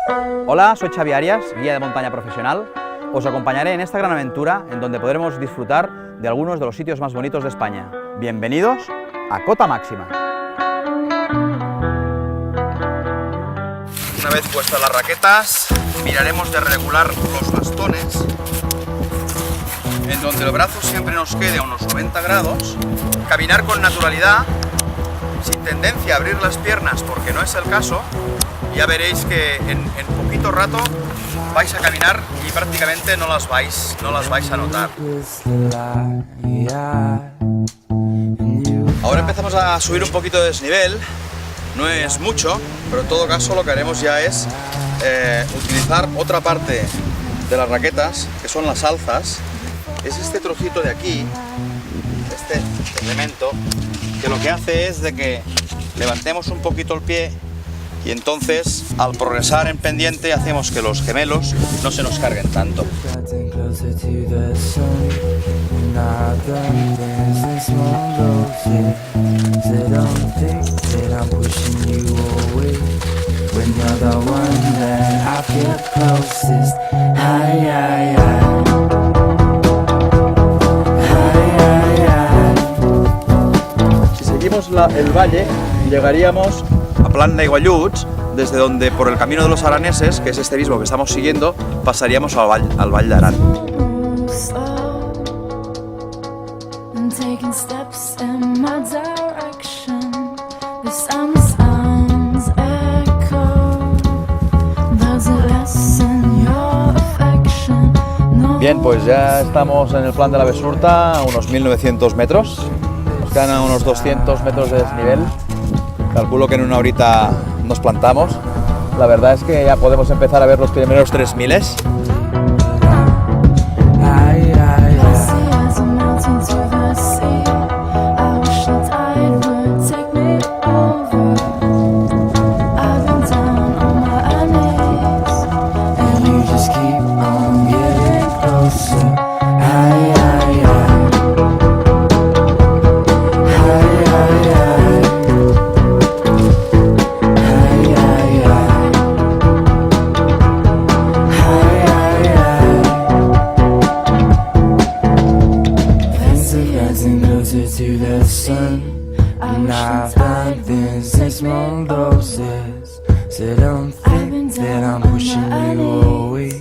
Hola, soy Xavi Arias, guía de montaña profesional. Os acompañaré en esta gran aventura en donde podremos disfrutar de algunos de los sitios más bonitos de España. Bienvenidos a Cota Máxima. Una vez puestas las raquetas, miraremos de regular los bastones, en donde el brazo siempre nos quede a unos 90 grados, caminar con naturalidad, sin tendencia a abrir las piernas porque no es el caso. Ya veréis que en poquito rato vais a caminar y prácticamente no las vais a notar. Ahora empezamos a subir un poquito de desnivel, no es mucho, pero en todo caso lo que haremos ya es utilizar otra parte de las raquetas, que son las alzas. Es este trocito de aquí, este elemento, que lo que hace es de que levantemos un poquito el pie y entonces al progresar en pendiente hacemos que los gemelos no se nos carguen tanto. Si seguimos el valle, llegaríamos a Plan d'Aigualluts, desde donde por el camino de los araneses, que es este mismo que estamos siguiendo, pasaríamos al Vall d'Aran. Bien, pues ya estamos en el Plan de la Besurta, a unos 1900 metros. Nos quedan a unos 200 metros de desnivel. Calculo que en una horita nos plantamos. La verdad es que ya podemos empezar a ver los primeros 3000. To the sun, and I've done things in small doses. So don't think that I'm pushing you away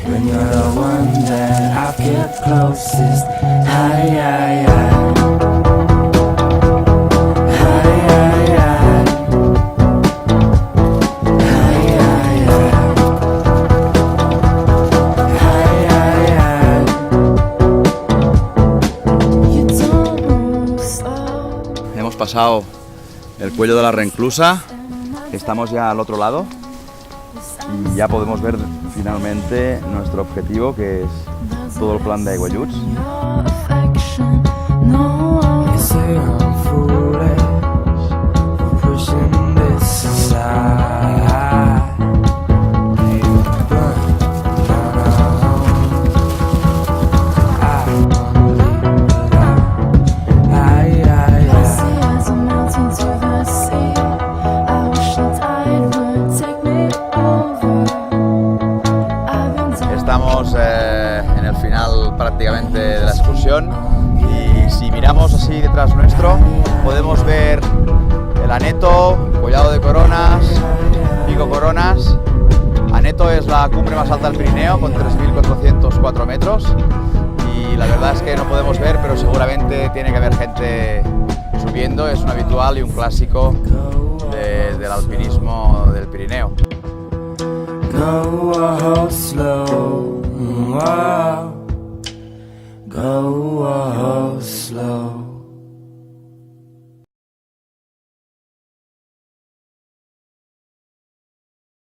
when you're the one that I get closest. Hemos pasado el cuello de la Renclusa, estamos ya al otro lado y ya podemos ver finalmente nuestro objetivo, que es todo el Plan d'Aigualluts. Estamos en el final prácticamente de la excursión y si miramos así detrás nuestro podemos ver el Aneto, Collado de Coronas, Pico Coronas. Aneto es la cumbre más alta del Pirineo con 3.404 metros y la verdad es que no podemos ver, pero seguramente tiene que haber gente subiendo. Es un habitual y un clásico del alpinismo del Pirineo. Go slow, go slow.